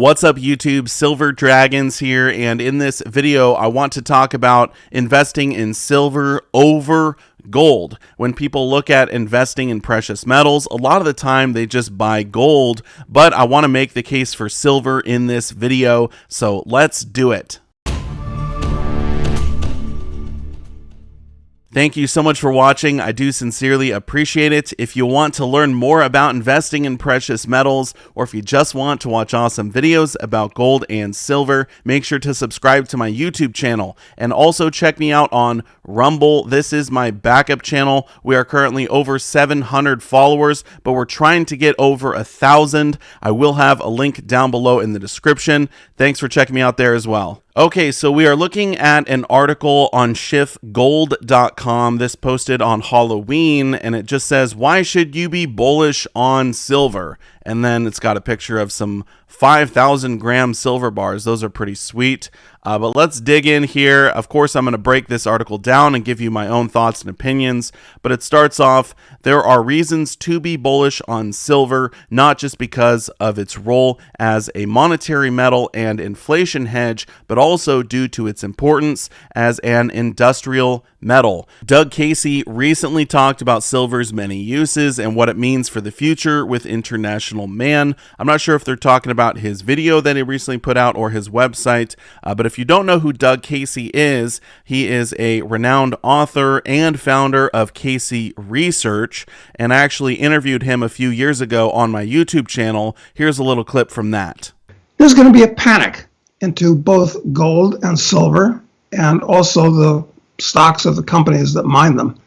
What's up YouTube, Silver Dragons here, and in this video I want to talk about investing in silver over gold. When people look at investing in precious metals, a lot of the time they just buy gold, but I want to make the case for silver in this video, so let's do it. Thank you so much for watching. I do sincerely appreciate it. If you want to learn more about investing in precious metals, or if you just want to watch awesome videos about gold and silver, make sure to subscribe to my YouTube channel and also check me out on Rumble. This is my backup channel. We are currently over 700 followers, but we're trying to get over 1,000. I will have a link down below in the description. Thanks for checking me out there as well. Okay, so we are looking at an article on shiftgold.com. This posted on Halloween, and it just says, why should you be bullish on silver? And then it's got a picture of some 5,000 gram silver bars. Those are pretty sweet. But let's dig in here. Of course, I'm going to break this article down and give you my own thoughts and opinions. But it starts off, there are reasons to be bullish on silver, not just because of its role as a monetary metal and inflation hedge, but also due to its importance as an industrial metal. Doug Casey recently talked about silver's many uses and what it means for the future with International Man. I'm not sure if they're talking about his video that he recently put out or his website, but if you don't know who Doug Casey is, he is a renowned author and founder of Casey Research, and I actually interviewed him a few years ago on my YouTube channel. Here's a little clip from that. There's going to be a panic into both gold and silver, and also the stocks of the companies that mine them.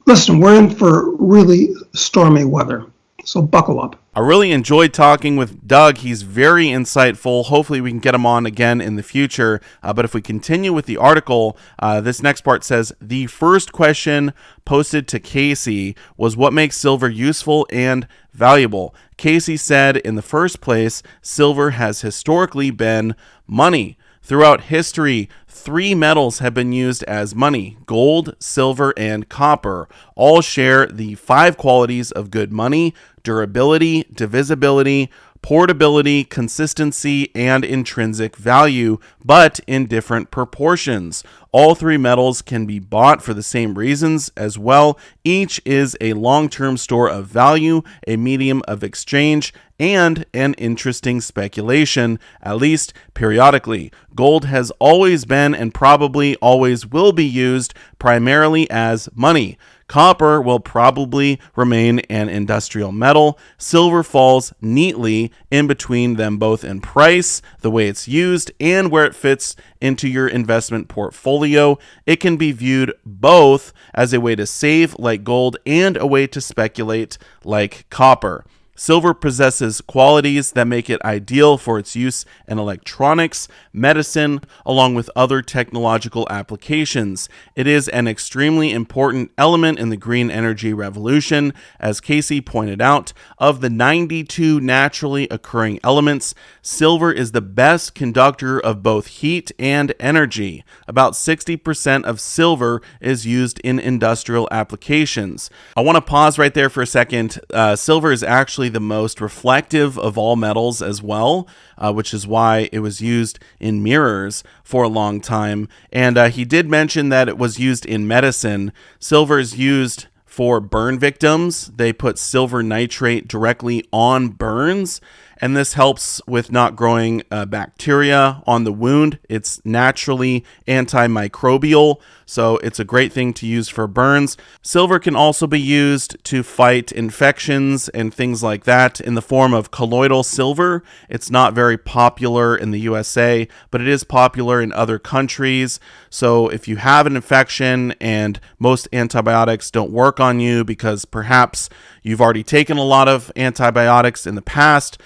Listen, we're in for really stormy weather, so buckle up. I really enjoyed talking with Doug. He's very insightful. Hopefully we can get him on again in the future. But if we continue with the article, this next part says, the first question posted to Casey was what makes silver useful and valuable. Casey said, in the first place, silver has historically been money. Throughout history, three metals have been used as money: gold, silver, and copper. All share the 5 qualities of good money: durability, divisibility, portability, consistency, and intrinsic value, but in different proportions. All 3 metals can be bought for the same reasons as well. Each is a long-term store of value, a medium of exchange, and an interesting speculation, at least periodically. Gold has always been and probably always will be used primarily as money. Copper will probably remain an industrial metal. Silver falls neatly in between them both in price, the way it's used, and where it fits into your investment portfolio. It can be viewed both as a way to save like gold and a way to speculate like copper. Silver possesses qualities that make it ideal for its use in electronics, medicine, along with other technological applications. It is an extremely important element in the green energy revolution. As Casey pointed out, of the 92 naturally occurring elements, silver is the best conductor of both heat and energy. About 60% of silver is used in industrial applications. I want to pause right there for a second. Silver is actually the most reflective of all metals as well, which is why it was used in mirrors for a long time. And he did mention that it was used in medicine. Silver is used for burn victims. They put silver nitrate directly on burns, and this helps with not growing bacteria on the wound. It's naturally antimicrobial, so it's a great thing to use for burns. Silver can also be used to fight infections and things like that in the form of colloidal silver. It's not very popular in the USA, but it is popular in other countries. So if you have an infection and most antibiotics don't work on you because perhaps you've already taken a lot of antibiotics in the past,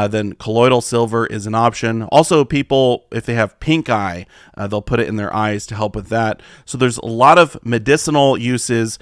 then colloidal silver is an option. Also, people, if they have pink eye, they'll put it in their eyes to help with that. So there's a lot of medicinal uses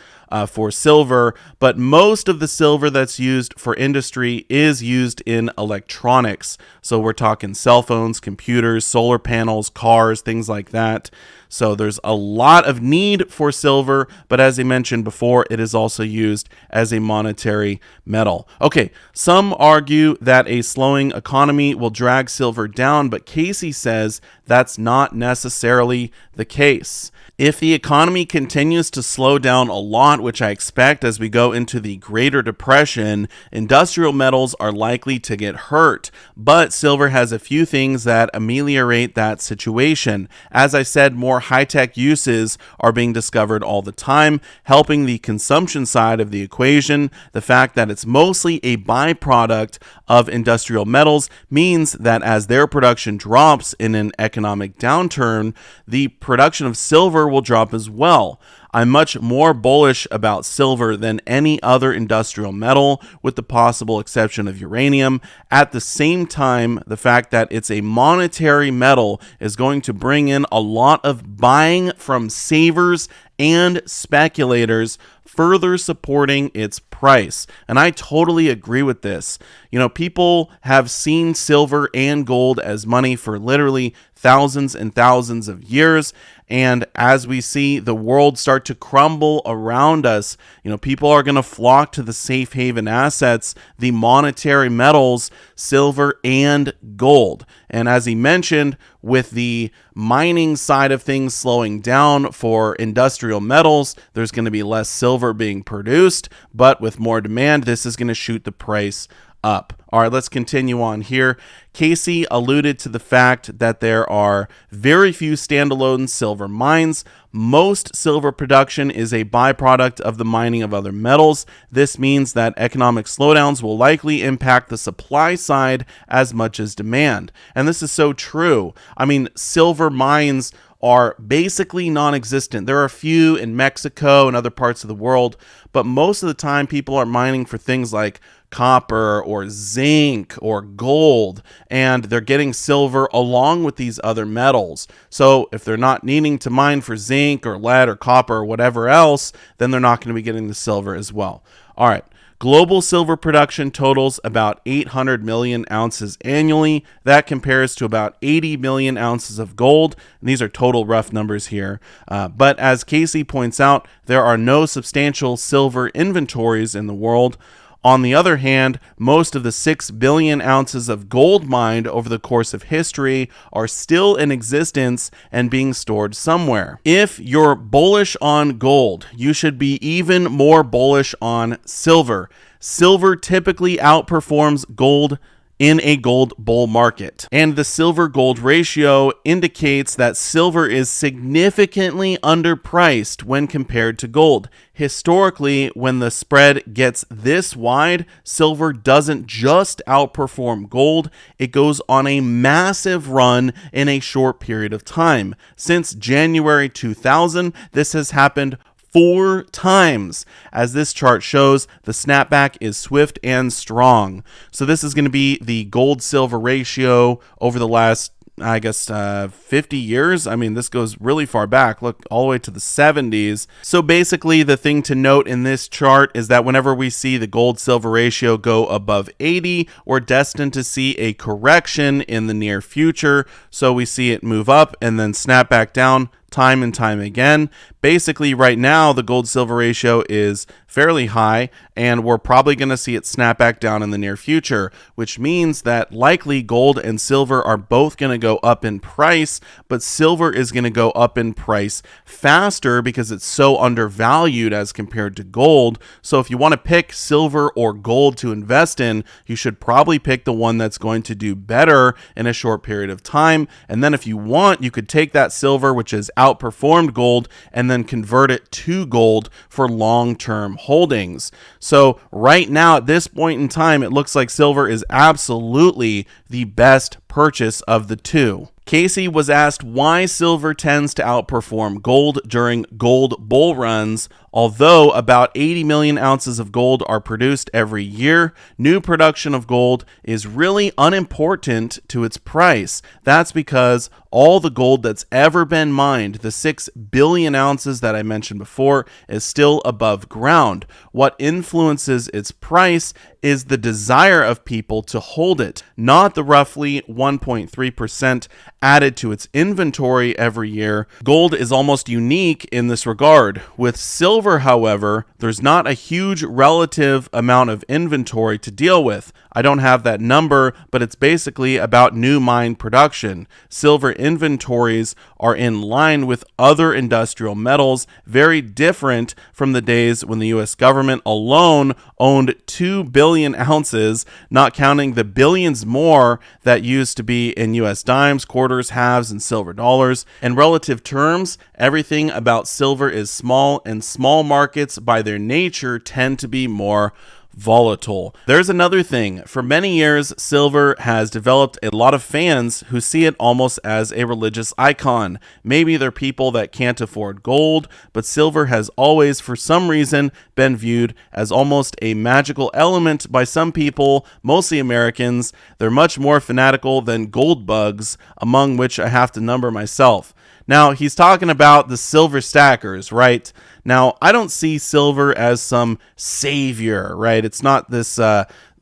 for silver, but most of the silver that's used for industry is used in electronics. So we're talking cell phones, computers, solar panels, cars, things like that. So there's a lot of need for silver, but as I mentioned before, it is also used as a monetary metal. Okay, some argue that a slowing economy will drag silver down, but Casey says that's not necessarily the case. If the economy continues to slow down a lot, which I expect as we go into the Greater Depression, industrial metals are likely to get hurt. But silver has a few things that ameliorate that situation. As I said, more high-tech uses are being discovered all the time, helping the consumption side of the equation. The fact that it's mostly a byproduct of industrial metals means that as their production drops in an economic downturn, the production of silver will drop as well. I'm much more bullish about silver than any other industrial metal, with the possible exception of uranium. At the same time, the fact that it's a monetary metal is going to bring in a lot of buying from savers and speculators, further supporting its price. And I totally agree with this. You know, people have seen silver and gold as money for literally thousands and thousands of years. And as we see the world start to crumble around us, you know, people are going to flock to the safe haven assets, the monetary metals, silver and gold. And as he mentioned, with the mining side of things slowing down for industrial metals, there's going to be less silver being produced, but with more demand, this is going to shoot the price up. All right, let's continue on here. Casey alluded to the fact that there are very few standalone silver mines. Most silver production is a byproduct of the mining of other metals. This means that economic slowdowns will likely impact the supply side as much as demand. And this is so true. I mean, silver mines are basically non-existent. There are a few in Mexico and other parts of the world, but most of the time people are mining for things like copper or zinc or gold, and they're getting silver along with these other metals. So if they're not needing to mine for zinc or lead or copper or whatever else, then they're not going to be getting the silver as well. All right. Global silver production totals about 800 million ounces annually. That compares to about 80 million ounces of gold. And these are total rough numbers here. But as Casey points out, there are no substantial silver inventories in the world. On the other hand, most of the 6 billion ounces of gold mined over the course of history are still in existence and being stored somewhere. If you're bullish on gold, you should be even more bullish on silver. Silver typically outperforms gold in a gold bull market. And the silver-gold ratio indicates that silver is significantly underpriced when compared to gold. Historically, when the spread gets this wide, silver doesn't just outperform gold, it goes on a massive run in a short period of time. Since January 2000, this has happened 4 times. As this chart shows, the snapback is swift and strong. So this is going to be the gold-silver ratio over the last, 50 years. I mean, this goes really far back. Look, all the way to the 70s. So basically, the thing to note in this chart is that whenever we see the gold-silver ratio go above 80, we're destined to see a correction in the near future. So we see it move up and then snap back down time and time again. Basically, right now, the gold-silver ratio is fairly high, and we're probably going to see it snap back down in the near future, which means that likely gold and silver are both going to go up in price, but silver is going to go up in price faster because it's so undervalued as compared to gold. So if you want to pick silver or gold to invest in, you should probably pick the one that's going to do better in a short period of time. And then if you want, you could take that silver, which has outperformed gold, and then convert it to gold for long-term holdings. So right now at this point in time, it looks like silver is absolutely the best purchase of the two. Casey was asked why silver tends to outperform gold during gold bull runs. Although about 80 million ounces of gold are produced every year, new production of gold is really unimportant to its price. That's because all the gold that's ever been mined, the 6 billion ounces that I mentioned before, is still above ground. What influences its price is the desire of people to hold it, not the roughly 1.3% added to its inventory every year. Gold is almost unique in this regard. With silver, however, there's not a huge relative amount of inventory to deal with. I don't have that number, but it's basically about new mine production. Silver inventories are in line with other industrial metals, very different from the days when the US government alone owned 2 billion ounces, not counting the billions more that used to be in US dimes, quarters, halves, and silver dollars. In relative terms, everything about silver is small, and small markets by their nature tend to be more volatile. There's another thing. For many years, silver has developed a lot of fans who see it almost as a religious icon. Maybe they're people that can't afford gold, but silver has always, for some reason, been viewed as almost a magical element by some people, mostly Americans. They're much more fanatical than gold bugs, among which I have to number myself. Now, he's talking about the silver stackers, right? Now, I don't see silver as some savior, right? It's not this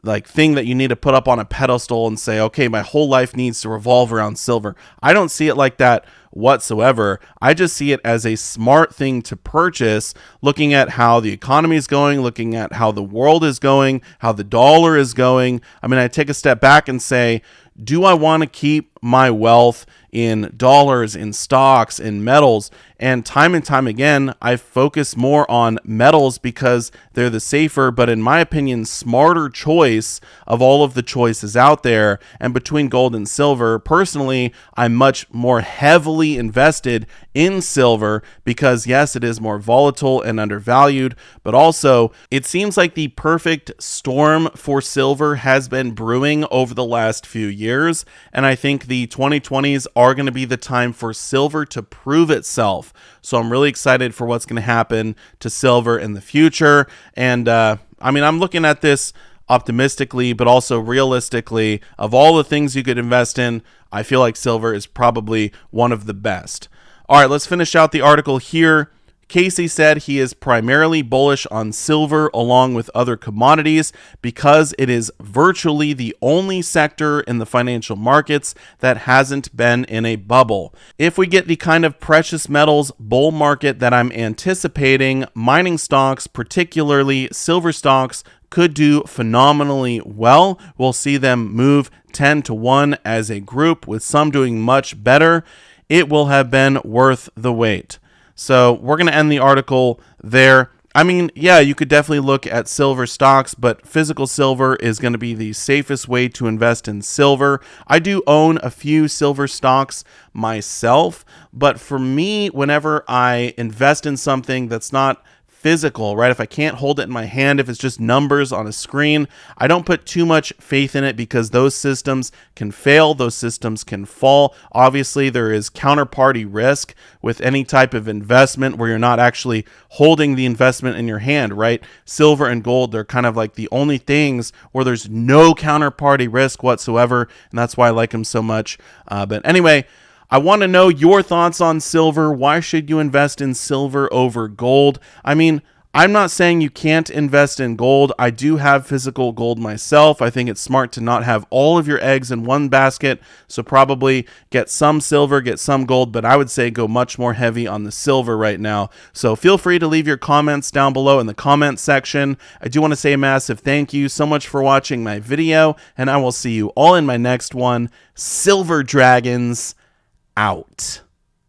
like thing that you need to put up on a pedestal and say, okay, my whole life needs to revolve around silver. I don't see it like that whatsoever. I just see it as a smart thing to purchase, looking at how the economy is going, looking at how the world is going, how the dollar is going. I mean, I take a step back and say, do I want to keep my wealth in dollars, in stocks, in metals? And time again, I focus more on metals because they're the safer, but in my opinion, smarter choice of all of the choices out there. And between gold and silver, personally, I'm much more heavily invested in silver because yes, it is more volatile and undervalued, but also it seems like the perfect storm for silver has been brewing over the last few years. And I think the 2020s are going to be the time for silver to prove itself. So I'm really excited for what's going to happen to silver in the future. And I mean, I'm looking at this optimistically, but also realistically. Of all the things you could invest in, I feel like silver is probably one of the best. All right, let's finish out the article here. Casey said he is primarily bullish on silver along with other commodities because it is virtually the only sector in the financial markets that hasn't been in a bubble. If we get the kind of precious metals bull market that I'm anticipating, mining stocks, particularly silver stocks, could do phenomenally well. We'll see them move 10 to 1 as a group, with some doing much better. It will have been worth the wait. So we're going to end the article there. I mean, yeah, you could definitely look at silver stocks, but physical silver is going to be the safest way to invest in silver. I do own a few silver stocks myself, but for me, whenever I invest in something that's not physical, right? If I can't hold it in my hand, if it's just numbers on a screen, I don't put too much faith in it because those systems can fail, those systems can fall. Obviously, there is counterparty risk with any type of investment where you're not actually holding the investment in your hand, right? Silver and gold, they're kind of like the only things where there's no counterparty risk whatsoever, and that's why I like them so much. But anyway, I want to know your thoughts on silver. Why should you invest in silver over gold? I mean, I'm not saying you can't invest in gold. I do have physical gold myself. I think it's smart to not have all of your eggs in one basket. So probably get some silver, get some gold, but I would say go much more heavy on the silver right now. So feel free to leave your comments down below in the comment section. I do want to say a massive thank you so much for watching my video, and I will see you all in my next one. Silver Dragons out.